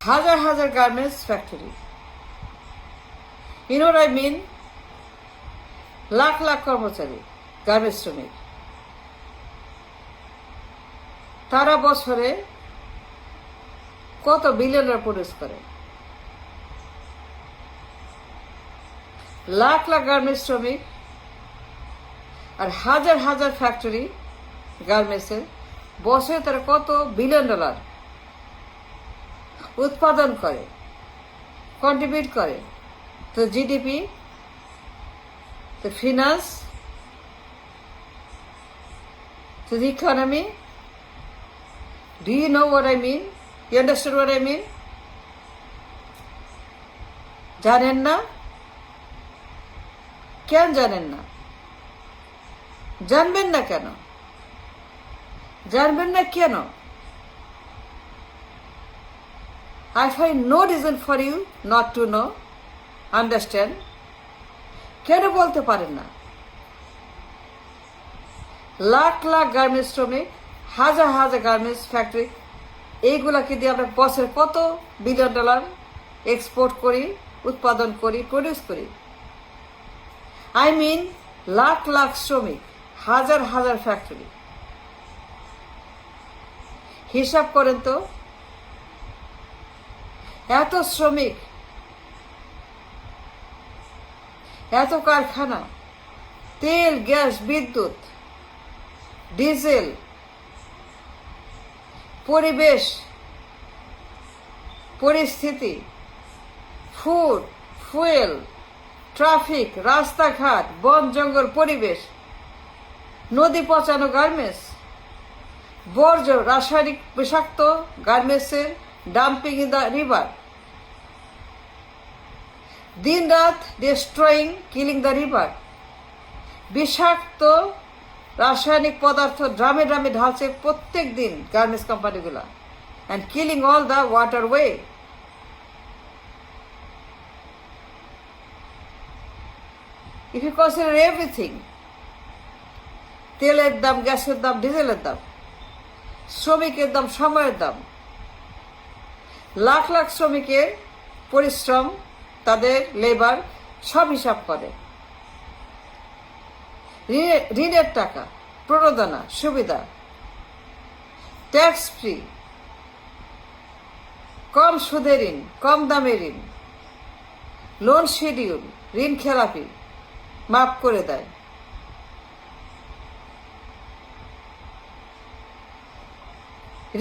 হাজার হাজার garments factory, I mean, lakh lakh কর্মচারী, গার্মেন্টস শ্রমিক, তারা বছরে কত বিলিয়ন ডলার প্রডিউস করে। লাখ লাখ গার্মেন্টস শ্রমিক আর হাজার হাজার ফ্যাক্টরি গার্মেন্টসের বছরে তারা কত বিলিয়ন ডলার উৎপাদন করে, কন্ট্রিবিউট করে তো জিডিপি, তো finance, to the economy. Do you know what I mean? You understand what I mean? জানেন না? কেন জানেন না? জানবেন না কেন? জানবেন না কেন? I find no reason for you not to know, understand. কেন বলতে পারেন না? লাখ লাখ গার্মেন্টস শ্রমিক, হাজার হাজার গার্মেন্টস ফ্যাক্টরি, এইগুলাকে দিয়ে আমরা বছরে কত বিলিয়ন ডলার এক্সপোর্ট করি, উৎপাদন করি, প্রডিউস করি। আই মিন লাখ লাখ শ্রমিক, হাজার হাজার ফ্যাক্টরি। হিসাব করেন তো, এত শ্রমিক, এত কারখানা, তেল, গ্যাস, বিদ্যুৎ, ডিজেল, পরিবেশ, পরিস্থিতি, ফুড, ফুয়েল, ট্রাফিক, রাস্তাঘাট, বন জঙ্গল, পরিবেশ, নদী পচানো গার্মেন্টস, বর্জ্য, রাসায়নিক বিষাক্ত গার্মেন্টসের ডাম্পিং ইন দ্য রিভার, দিন রাত ডিস্ট্রয়িং, কিলিং দ্য রিভার, বিষাক্ত রাসায়নিক পদার্থ ড্রামে ড্রামে ঢালছে প্রত্যেক দিন গার্মেন্টস কোম্পানিগুলা, and killing all the waterway. If you consider everything, তেলের দাম, গ্যাসের দাম, ডিজেলের দাম, শ্রমিকের দাম, সময়ের দাম, লাখ লাখ শ্রমিকের পরিশ্রম, তাদের লেবার, সব হিসাব করে। ঋণের টাকা, প্রণোদনা, সুবিধা, ট্যাক্স ফ্রি, কম সুদের ঋণ, কম দামে ঋণ, লোন শিডিউল, ঋণ খেলাপি মাফ করে দেয়।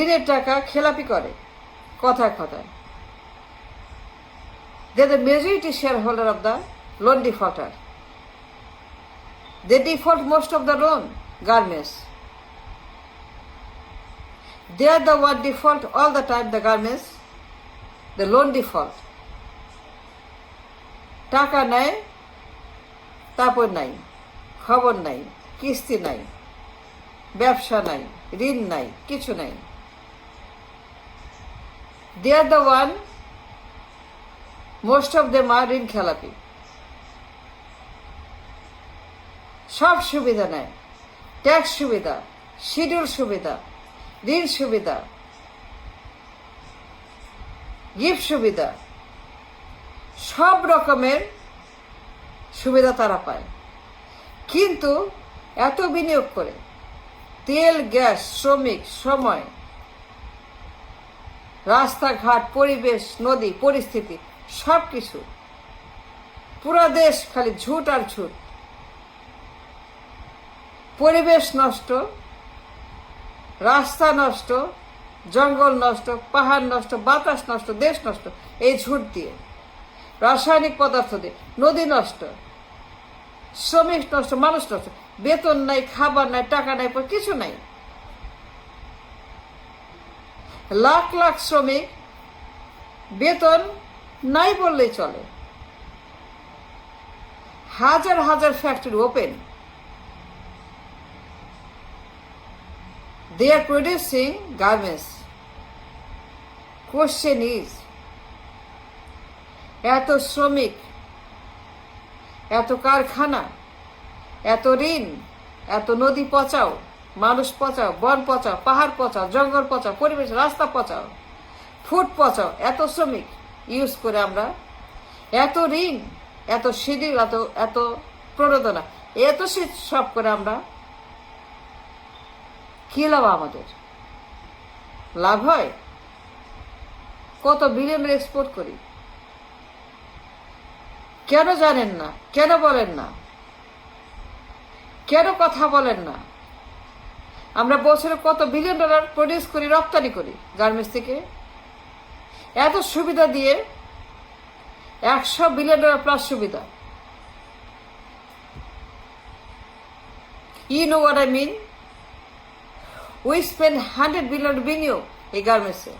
ঋণের টাকা খেলাপি করে কথায় কথায়। They are the majority shareholder of the loan defaulter. They default most of the loan, garments. They are the one default all the time, the garments, the loan default. টাকা নেয়, তারপর নাই, খবর নাই, কিস্তি নাই, ব্যবসা নাই, ঋণ নাই, কিছু নাই। They are the one, most of them are ঋণ খেলাপি। সব সুবিধা নেয়, ট্যাক্স সুবিধা, শিডিউল সুবিধা, ঋণ সুবিধা, গিফট সুবিধা, সব রকমের সুবিধা তারা পায়। কিন্তু এত বিনিয়োগ করে তেল, গ্যাস, শ্রমিক, সময়, রাস্তাঘাট, পরিবেশ, নদী, পরিস্থিতি, সব কিছু, পুরা দেশ খালি ঝুট আর ঝুট। পরিবেশ নষ্ট, রাস্তা নষ্ট, জঙ্গল নষ্ট, পাহাড় নষ্ট, বাতাস নষ্ট, দেশ নষ্ট, এই ঝুট দিয়ে, রাসায়নিক পদার্থ দিয়ে, নদী নষ্ট, শ্রমিক নষ্ট, মানুষ নষ্ট, বেতন নাই, খাবার নাই, টাকা নাই, কিছু নাই। লাখ লাখ শ্রমিক, বেতন নাই বললেই চলে। হাজার হাজার factory open, they are producing garments. Question is, এত শ্রমিক, এত কারখানা, এত ঋণ, এত নদী পচাও, মানুষ পচাও, বন পচাও, পাহাড় পচাও, জঙ্গল পচাও, পরিবেশ, রাস্তা পচাও, ফুড পচাও, এত শ্রমিক ইউজ করে আমরা, এত ঋণ, এত শিডিউল, এত এত প্রণোদনা, এত শীত সব করে আমরা কি লাভ আমাদের? লাভ হয়? কত বিলিয়নের এক্সপোর্ট করি। কেন জানেন না? কেন বলেন না? কেন কথা বলেন না? আমরা বছরে কত বিলিয়ন ডলার প্রডিউস করি, রপ্তানি করি গার্মেন্টস থেকে। এত সুবিধা দিয়ে, 100 বিলিয়ন ডলার প্লাস সুবিধা। You know what I mean? We spend 100 billion বিনিয়োগ এই গার্মেন্টসে।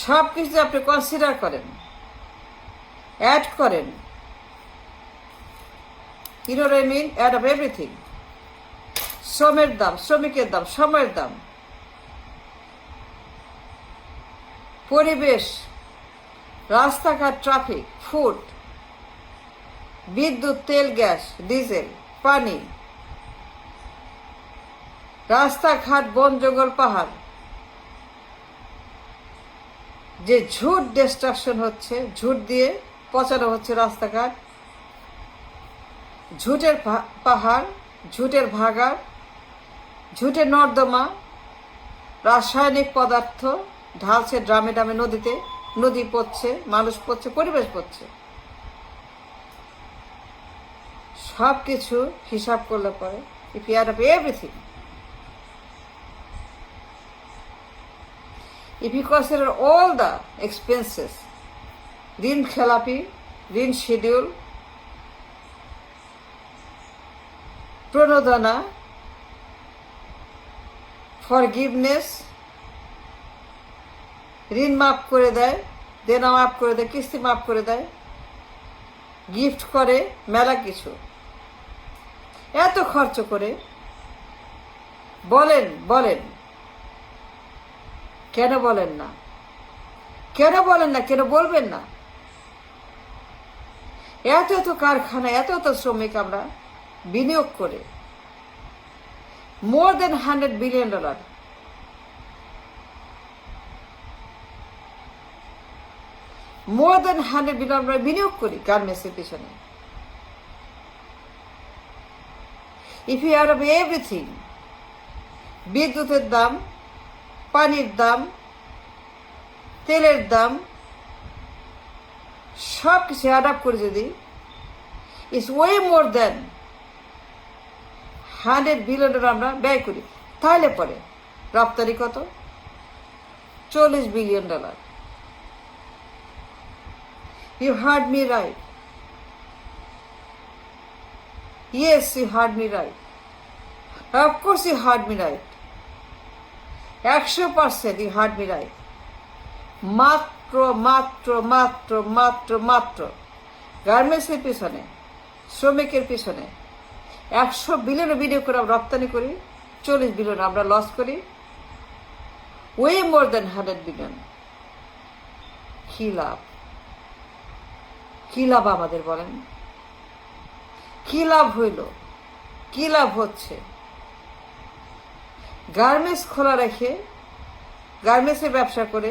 সব কিছু আপনি কনসিডার করেন, অ্যাড করেন। You know what I mean? Add up everything. শ্রমের দাম, শ্রমিকের দাম, সময়ের দাম, পরিবেশ, রাস্তাঘাট, ট্রাফিক, ফুড, বিদ্যুৎ, তেল, গ্যাস, ডিজেল, পানি, রাস্তাঘাট, বন, জঙ্গল, পাহাড়, যে ঝুট ডিস্ট্রাকশন হচ্ছে, ঝুট দিয়ে পচানো হচ্ছে রাস্তাঘাট, ঝুটের পাহাড়, ঝুটের ভাগাড়, ঝুটের নর্দমা, রাসায়নিক পদার্থ ঢালছে ড্রামে ড্রামে, নদীতে, নদী পড়ছে, মানুষ পড়ছে, পরিবেশ পড়ছে। সব কিছু হিসাব করলে পরে, if you add up everything, if you consider all the expenses, ঋণ খেলাপি, ঋণ শিডিউল, প্রণোদনা, ফরগিভনেস, ঋণ মাফ করে দেয়, দেনা মাফ করে দেয়, কিস্তি মাফ করে দেয়, গিফট করে, মেলা কিছু, এত খরচ করে বলেন বলেন কেন বলেন না? কেন বলেন না? কেন বলবেন না? এত এত কারখানা, এত এত শ্রমিক আমরা বিনিয়োগ করে, more than $100 billion, more than $100 billion আমরা বিনিয়োগ করি গার্মেন্টসের পিছনে। If you add up everything, বিদ্যুতের দাম, পানির দাম, তেলের দাম, সব কিছু অ্যাড আপ করে যদি, it's way more than $100 billion আমরা ব্যয় করি, তাহলে পরে রপ্তানি কত? $40 billion। You heard me right. Yes, you heard me right. Of course you heard me right. 100% you heard me right. মাত্র মাত্র মাত্র মাত্র মাত্র গার্মেন্টসের পিছনে, শ্রমিকের পিছনে 100 বিলিয়ন বিনিয়োগ করে আমরা রপ্তানি করি, 40 বিলিয়ন আমরা লস করি, ওয়ে মোর দেন 100 বিলিয়ন। কি লাভ? কি লাভ আমাদের বলেন? কি লাভ হইল? কি লাভ হচ্ছে? গার্মেন্টস খোলা রেখে, গার্মেন্টসের ব্যবসা করে,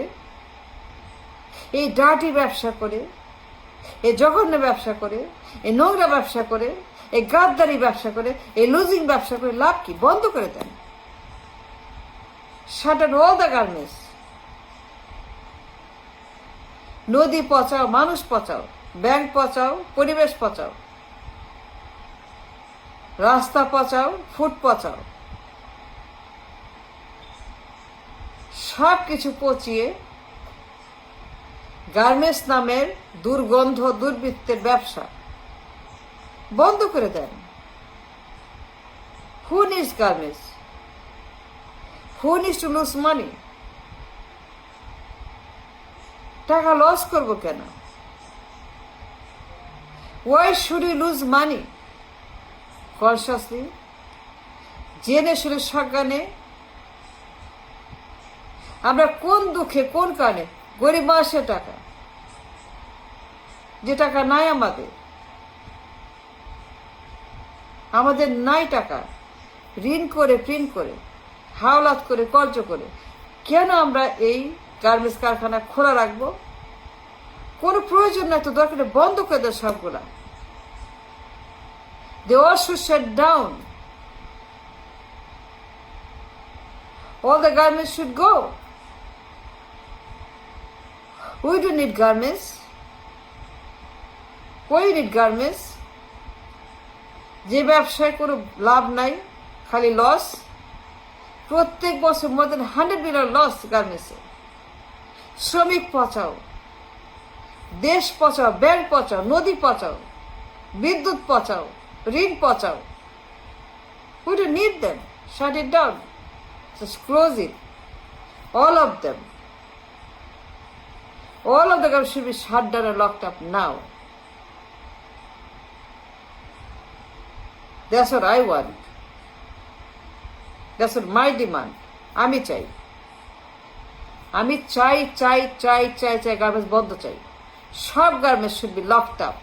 এই ডার্টি ব্যবসা করে, এই জঘন্য ব্যবসা করে, এই নোংরা ব্যবসা করে, এই গাদ্দারি ব্যবসা করে, এই লুজিং ব্যবসা করে লাভ কি? বন্ধ করে দেন। Shutter all the garments. নদী পচাও, মানুষ পচাও, ব্যাংক পচাও, পরিবেশ পচাও, রাস্তা পচাও, ফুড পচাও, সব কিছু পচিয়ে গার্মেন্টস নামের দুর্গন্ধ, দুর্বৃত্তের ব্যবসা বন্ধ করে দেন। Who needs garments? Who needs to lose money? টাকা লস করবো কেন? Why should you lose money? Consciously, জেনে শুনে সজ্ঞানে আমরা কোন দুঃখে, কোন কারণে গরিব মানুষের টাকা, যে টাকা নাই আমাদের নাই টাকা, ঋণ করে, প্রিন্ট করে হাওলাত করে কর্য করে কেন আমরা এই গার্মেন্টস কারখানা খোলা রাখবো? কোনো প্রয়োজন নাই তো, দরকার বন্ধ করে দেয় সবগুলা। They all should shut down. All the garments should go. We don't need garments. Why you need garments? যে ব্যবসায় কোনো লাভ নাই, খালি লস। প্রত্যেক বছর more than 100 million লস গার্মেন্টসে। শ্রমিক পচাও, দেশ পচাও, ব্যাংক পচাও, নদী পচাও, বিদ্যুৎ পচাও, ঋণ পচাও। We don't need them. Shut it down. Just close it. All of them. All of the government should be shut down and locked up now. That's what I want. That's what my demand. আমি চাই চাই চাই চাই চাই চাই garments বন্ধ চাই। সব garments should be locked up.